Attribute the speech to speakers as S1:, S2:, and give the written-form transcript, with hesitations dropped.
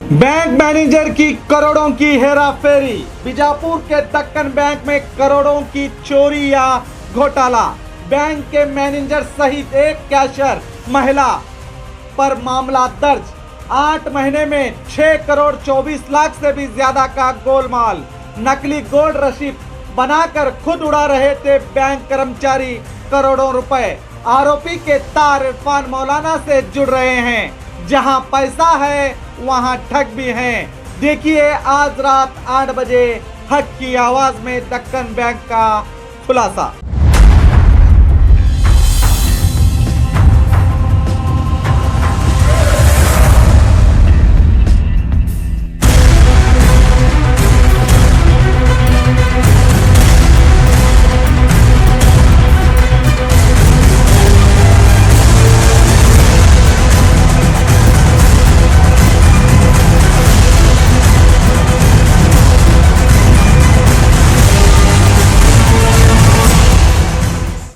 S1: Bank manager की करोड़ों की हेराफेरी। बीजापुर के दक्कन बैंक में करोड़ों की चोरी या घोटाला। बैंक के मैनेजर सहित एक कैशियर महिला पर मामला दर्ज। 8 महीने में 6 करोड़ 24 लाख से भी ज्यादा का गोलमाल। नकली गोल्ड रसीद बनाकर खुद उड़ा रहे थे बैंक कर्मचारी करोड़ों रुपए। आरोपी के तार इरफान मौलाना से जुड़ रहे हैं। जहां पैसा है वहां ठग भी हैं। देखिए आज रात 8 बजे हक की आवाज में दक्कन बैंक का खुलासा।